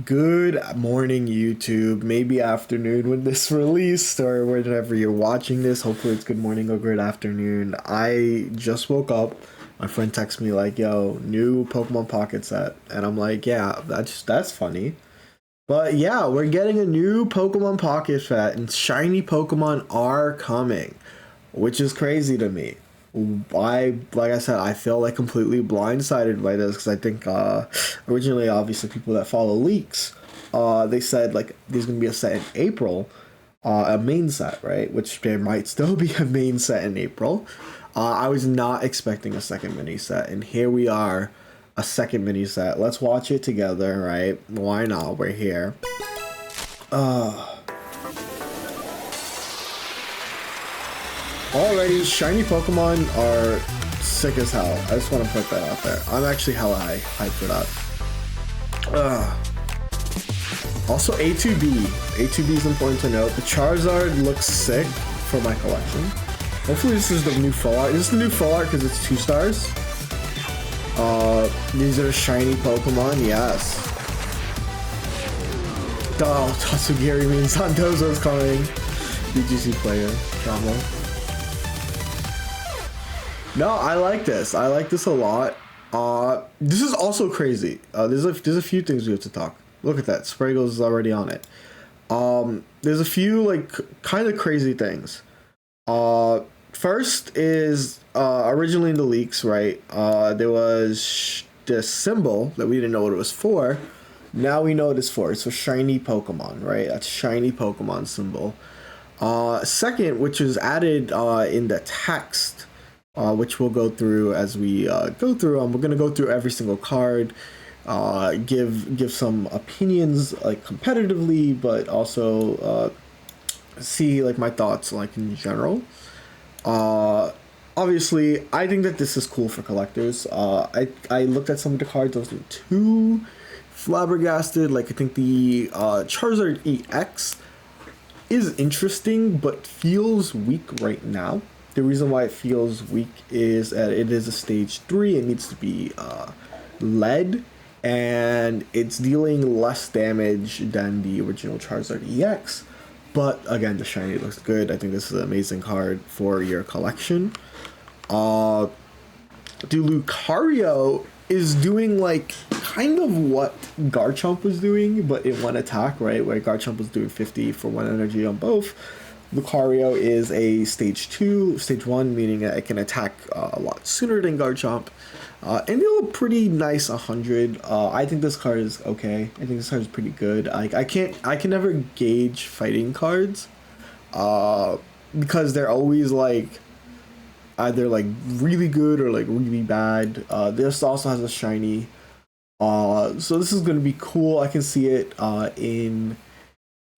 Good morning, YouTube. Maybe afternoon when this released, or whenever you're watching this. Hopefully, it's good morning or good afternoon. I just woke up. My friend texted me like, "Yo, new Pokemon Pocket set," and I'm like, "Yeah, that's funny." But yeah, we're getting a new Pokemon Pocket set, and shiny Pokemon are coming, which is crazy to me. Like I said, I feel like completely blindsided by this because I think originally, obviously, people that follow leaks, they said like there's gonna be a set in April, a main set, right? Which there might still be a main set in April. I was not expecting a second mini set, and here we are, a second mini set. Let's watch it together, right? Why not? We're here. Already, shiny Pokemon are sick as hell. I just want to put that out there. I'm actually hella hyped for that. Also, A2B. A2B is important to note. The Charizard looks sick for my collection. Hopefully this is the new full art. Is this the new full art because it's 2 stars? These are shiny Pokemon, yes. Oh, Tatsugiri means Santozo's coming. BGC player, combo. No, I like this. I like this a lot. This is also crazy. There's a few things we have to talk. Look at that. Spraggles is already on it. There's a few like kind of crazy things. First is originally in the leaks, right? There was this symbol that we didn't know what it was for. Now we know what it's for. It's a shiny Pokemon, right? That's shiny Pokemon symbol. Second, which was added in the text. Which we'll go through as we go through. We're gonna go through every single card, give some opinions like competitively, but also see like my thoughts like in general. Obviously, I think that this is cool for collectors. I looked at some of the cards. I was too flabbergasted. Like I think the Charizard EX is interesting, but feels weak right now. The reason why it feels weak is that it is a stage 3. It needs to be led, and it's dealing less damage than the original Charizard EX. But again, the shiny looks good. I think this is an amazing card for your collection. The Lucario is doing like kind of what Garchomp was doing, but in one attack, right? Where Garchomp was doing 50 for 1 energy on both. Lucario is a stage 1, meaning that it can attack a lot sooner than Garchomp. And deal a pretty nice 100. I think this card is okay. I think this card is pretty good. I can never gauge fighting cards because they're always like either like really good or like really bad. This also has a shiny. So this is gonna be cool. I can see it in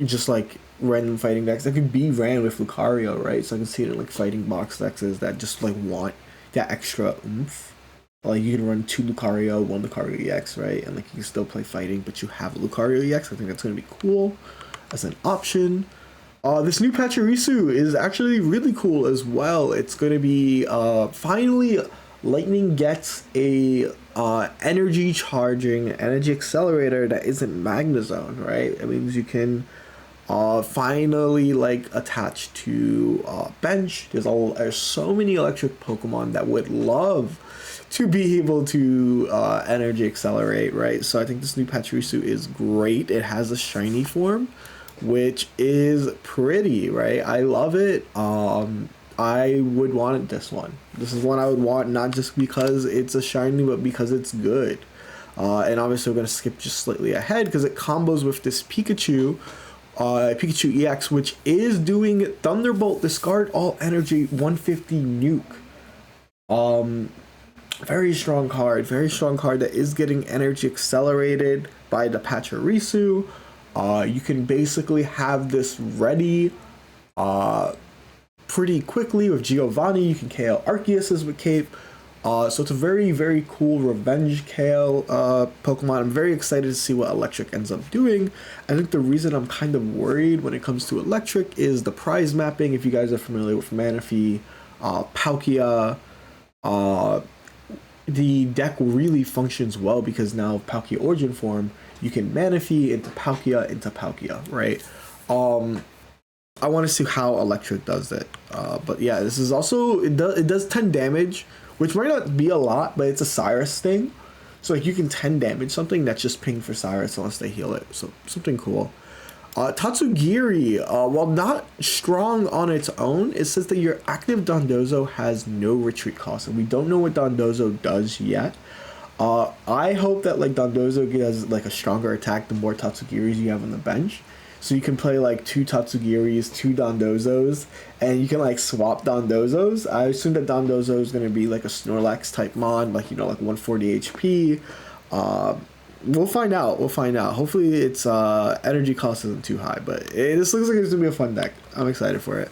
just like random fighting decks that could be ran with Lucario, right? So I can see it in like fighting box decks that just like want that extra oomph. Like you can run 2 Lucario, 1 Lucario EX, right? And like you can still play fighting, but you have a Lucario EX. I think that's gonna be cool as an option. This new Pachirisu is actually really cool as well. It's gonna be finally Lightning gets a energy charging, energy accelerator that isn't Magnezone, right? It means you can finally like attached to bench. There's so many electric Pokemon that would love to be able to energy accelerate, right? So I think this new Pachirisu is great. It has a shiny form, which is pretty, right? I love it. I would want this one. This is one I would want, not just because it's a shiny, but because it's good. And obviously we're gonna skip just slightly ahead because it combos with this Pikachu EX, which is doing Thunderbolt, discard all energy, 150 nuke. Very strong card that is getting energy accelerated by the Pachirisu. You can basically have this ready pretty quickly with Giovanni. You can KO Arceus with Cape. So it's a very, very cool Revenge KO Pokemon. I'm very excited to see what Electric ends up doing. I think the reason I'm kind of worried when it comes to Electric is the prize mapping. If you guys are familiar with Manaphy, Palkia, the deck really functions well because now of Palkia Origin Form, You can Manaphy into Palkia, right? I want to see how Electric does it. But yeah, this is also, it does 10 damage, which might not be a lot, but it's a Cyrus thing. So like you can 10 damage something that's just ping for Cyrus unless they heal it. So something cool. Tatsugiri, while not strong on its own, it says that your active Dondozo has no retreat cost, and we don't know what Dondozo does yet. I hope that like Dondozo has like a stronger attack the more Tatsugiris you have on the bench. So you can play like 2 Tatsugiris, 2 Dondozos, and you can like swap Dondozos. I assume that Dondozo is going to be like a Snorlax type mon, like, you know, like 140 HP. We'll find out. Hopefully its energy cost isn't too high, but this looks like it's going to be a fun deck. I'm excited for it.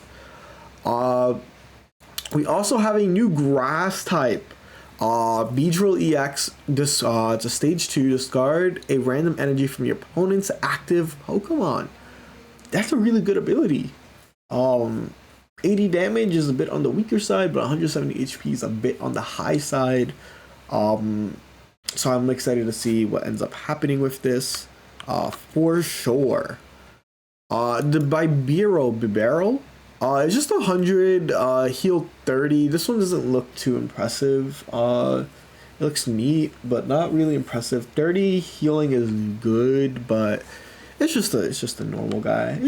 We also have a new grass type. Beedrill EX, this it's a stage 2, discard a random energy from your opponent's active Pokemon. That's a really good ability. 80 damage is a bit on the weaker side, but 170 HP is a bit on the high side. So I'm excited to see what ends up happening with this, for sure. The Bibarel, it's just 100, heal 30. This one doesn't look too impressive. It looks neat, but not really impressive. 30 healing is good, but it's just a normal guy.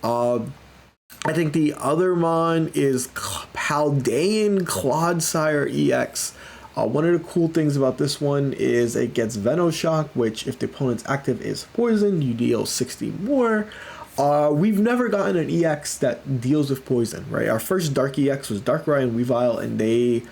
I think the other mon is Paldean Clodsire EX. One of the cool things about this one is it gets Venoshock, which if the opponent's active is poison, you deal 60 more. We've never gotten an EX that deals with poison, right? Our first Dark EX was Darkrai and Weavile, and they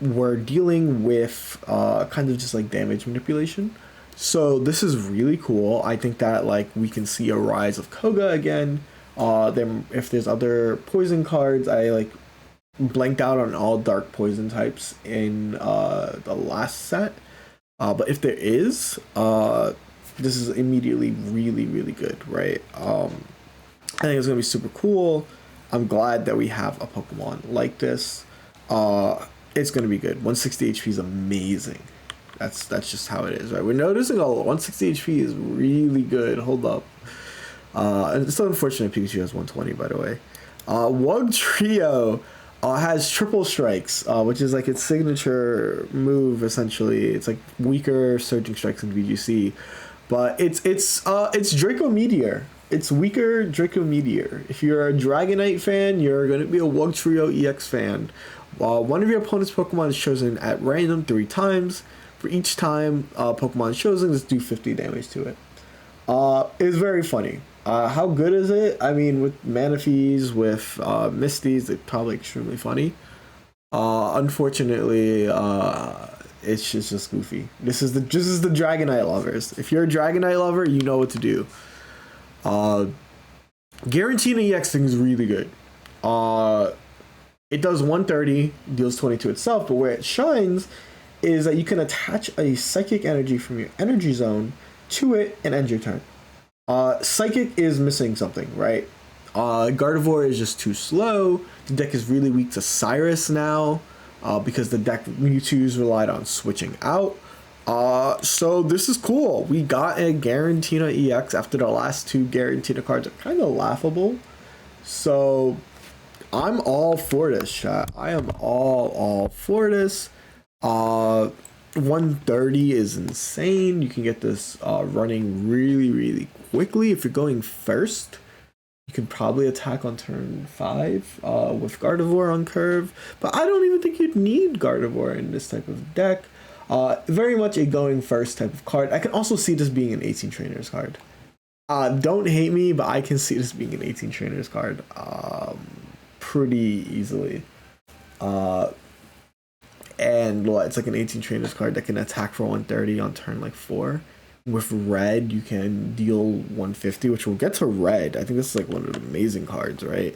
were dealing with kind of just like damage manipulation. So this is really cool. I think that like we can see a rise of Koga again. Then if there's other poison cards, I like blanked out on all dark poison types in the last set. But if there is, this is immediately really good, right? I think it's gonna be super cool. I'm glad that we have a Pokemon like this. It's gonna be good. 160 HP is amazing. That's just how it is, right? We're noticing 160 HP is really good. Hold up. And it's so unfortunate Pikachu has 120, by the way. Wugtrio has triple strikes, which is like its signature move. Essentially, it's like weaker surging strikes in VGC, but it's Draco Meteor. It's weaker Draco Meteor. If you're a Dragonite fan, you're gonna be a Wugtrio EX fan. One of your opponent's Pokemon is chosen at random 3 times. For each time Pokemon is chosen, just do 50 damage to it. It's very funny. How good is it? I mean, with Manaphy's, with Misties, it's probably extremely funny. Unfortunately, it's just goofy. This is the Dragonite lovers. If you're a Dragonite lover, you know what to do. Giratina EX thing is really good. It does 130, deals 20 to itself, but where it shines is that you can attach a psychic energy from your energy zone to it and end your turn. Psychic is missing something, right? Gardevoir is just too slow. The deck is really weak to Cyrus now, because the deck Mewtwo's relied on switching out. So this is cool. We got a Giratina EX after the last 2 Giratina cards are kind of laughable. So I'm all for this, chat. I am all for this. 130 is insane. You can get this running really quickly. If you're going first, you can probably attack on turn 5 with Gardevoir on curve, but I don't even think you'd need Gardevoir in this type of deck. Very much a going first type of card. I can also see this being an 18 trainers card. Don't hate me, but I can see this being an 18 trainers card pretty easily. And it's like an 18 trainers card that can attack for 130 on turn like 4. With red, you can deal 150, which we'll get to red. I think this is like one of the amazing cards, right?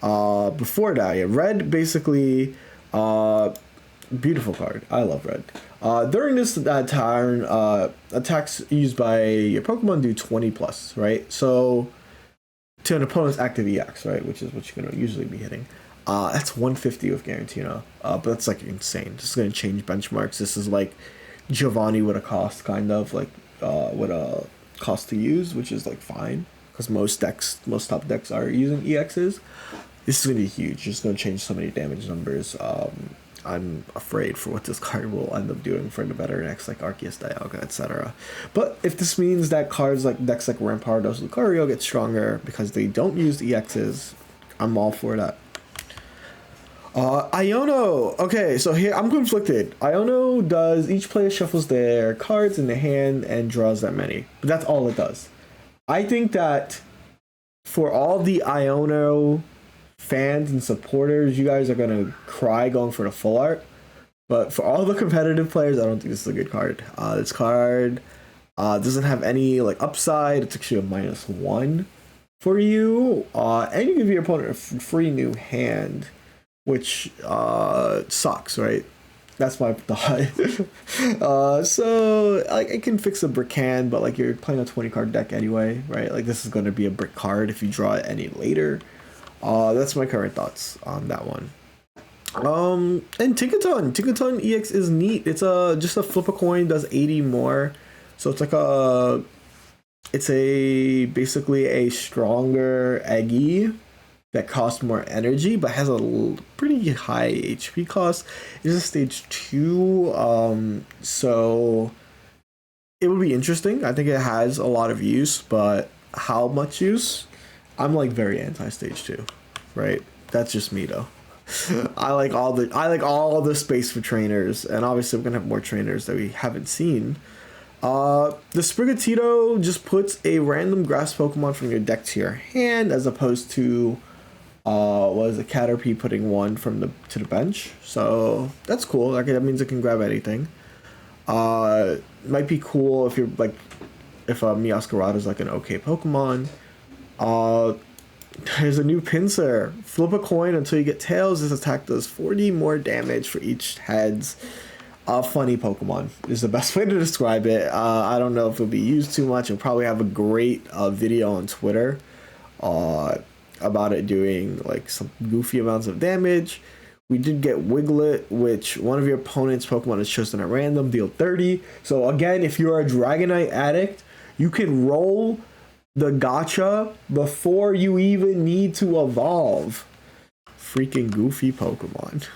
Before that, yeah, red basically, beautiful card. I love red. During this turn, attacks used by your Pokemon do 20 plus, right? So to an opponent's active EX, right, which is what you're gonna usually be hitting. That's 150 with Giratina, but that's like insane. This is gonna change benchmarks. This is like Giovanni would have cost, kind of like would cost to use, which is like fine because most top decks are using EXs. This is gonna be huge. It's gonna change so many damage numbers. I'm afraid for what this card will end up doing for the better decks like Arceus, Dialga, etc. But if this means that cards like decks like Rampardos, Lucario get stronger because they don't use EXs, I'm all for that. Iono. Okay, so here I'm conflicted. Iono does each player shuffles their cards in the hand and draws that many. But that's all it does. I think that for all the Iono fans and supporters, you guys are gonna cry going for the full art. But for all the competitive players, I don't think this is a good card. This card doesn't have any like upside. It's actually a -1 for you, and you give your opponent a free new hand, which sucks, right? That's my thought. So like, I can fix a brick hand, but like you're playing a 20 card deck anyway, right? Like this is going to be a brick card if you draw it any later. That's my current thoughts on that one. And Tinkaton EX is neat. It's just a flip a coin, does 80 more. So it's like basically a stronger Eggy that costs more energy but has a pretty high HP cost. It's a stage 2, so it would be interesting. I think it has a lot of use, but how much use? I'm like very anti stage 2, right? That's just me though. I like all the space for trainers, and obviously we're gonna have more trainers that we haven't seen. The Sprigatito just puts a random grass Pokemon from your deck to your hand, as opposed to Caterpie putting one to the bench. So that's cool. Like, that means it can grab anything. Might be cool if you're like, if Meowscarada is like an okay Pokemon. There's a new Pinsir. Flip a coin until you get tails. This attack does 40 more damage for each heads. Funny Pokemon is the best way to describe it. I don't know if it'll be used too much. It'll probably have a great video on Twitter about it doing like some goofy amounts of damage. We did get Wiglet, which one of your opponent's Pokemon is chosen at random, deal 30. So again, if you're a Dragonite addict, you can roll the gacha before you even need to evolve. Freaking goofy Pokemon.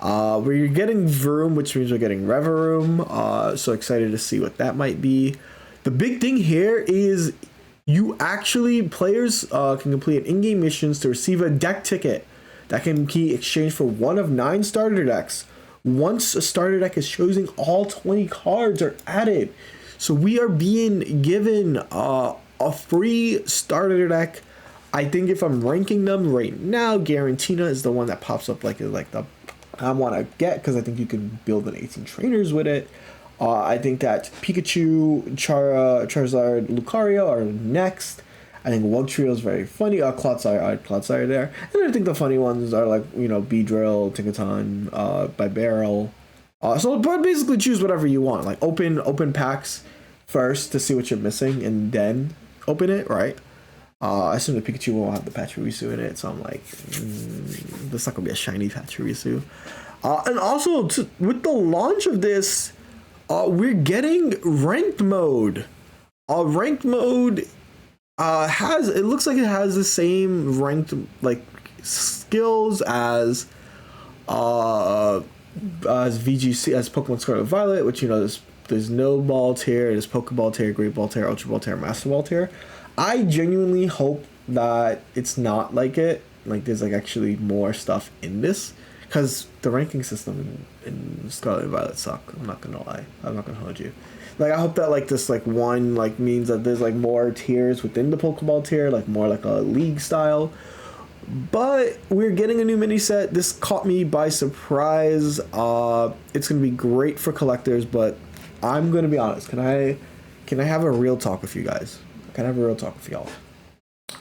We're getting Vroom, which means we're getting Reverum. So excited to see what that might be. The big thing here is players can complete in-game missions to receive a deck ticket that can be exchanged for one of 9 starter decks. Once a starter deck is chosen, all 20 cards are added. So we are being given a free starter deck. I think if I'm ranking them right now, Garantina is the one that pops up like the I want to get, because I think you can build an 18 trainers with it. I think that Pikachu, Charizard, Lucario are next. I think Wugtrio is very funny. Clodsire there. And I think the funny ones are like, Beedrill, Tinkaton, Bibarel. So basically choose whatever you want. Like open packs first to see what you're missing, and then open it, right? I assume the Pikachu won't have the Pachirisu in it, so I'm like, this not gonna be a shiny Pachirisu. And also, with the launch of this, we're getting ranked mode. Ranked mode it looks like it has the same ranked like skills as VGC, as Pokemon Scarlet and Violet, which there's no ball tier, there's Pokeball tier, Great Ball tier, Ultra Ball tier, Master Ball tier. I genuinely hope that it's not like it. Like there's like actually more stuff in this, because the ranking system in Scarlet and Violet suck. I'm not gonna lie. I'm not gonna hold you. Like I hope that like this like one like means that there's like more tiers within the Pokeball tier, like more like a league style. But we're getting a new mini set. This caught me by surprise. It's gonna be great for collectors, but I'm gonna be honest. Can I have a real talk with you guys? Can I have a real talk with y'all?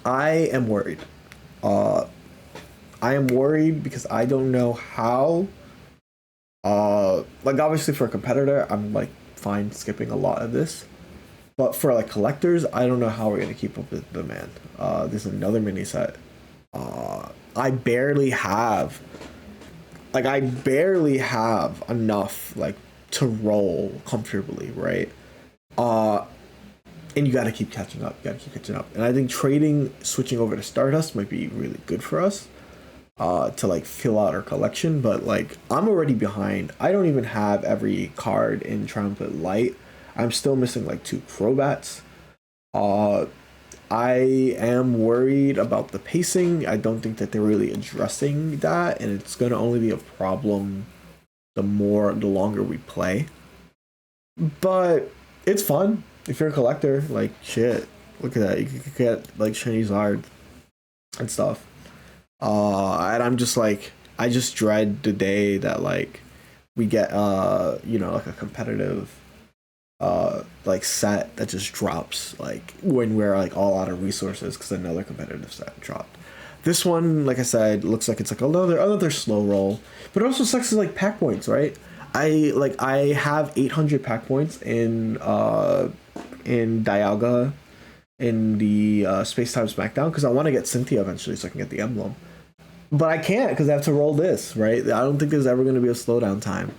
I am worried. I am worried because I don't know how. Like obviously for a competitor, I'm like fine skipping a lot of this, but for like collectors, I don't know how we're gonna keep up with the demand. There's another mini set. I barely have enough like to roll comfortably, right? Uh, and you got to keep catching up. You got to keep catching up. And I think trading, switching over to Stardust might be really good for us to like fill out our collection. But like I'm already behind. I don't even have every card in Triumphant Light. I'm still missing like 2 Crobats. Uh, I am worried about the pacing. I don't think that they're really addressing that, and it's gonna only be a problem the longer we play. But it's fun if you're a collector. Like shit, look at that. You can get like Charizard and stuff. And I'm just like, I just dread the day that like we get like a competitive like set that just drops like when we're like all out of resources because another competitive set dropped. This one, like I said, looks like it's like another slow roll, but it also sucks as like pack points, right? I have 800 pack points in Dialga in the Space Time Smackdown because I want to get Cynthia eventually so I can get the emblem, but I can't because I have to roll this, right? I don't think there's ever going to be a slowdown time.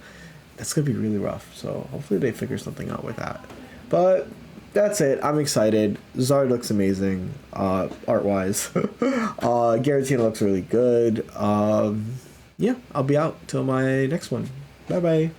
It's gonna be really rough, so hopefully they figure something out with that. But that's it. I'm excited. Zard looks amazing, art wise. Garatina looks really good. Yeah, I'll be out till my next one. Bye bye.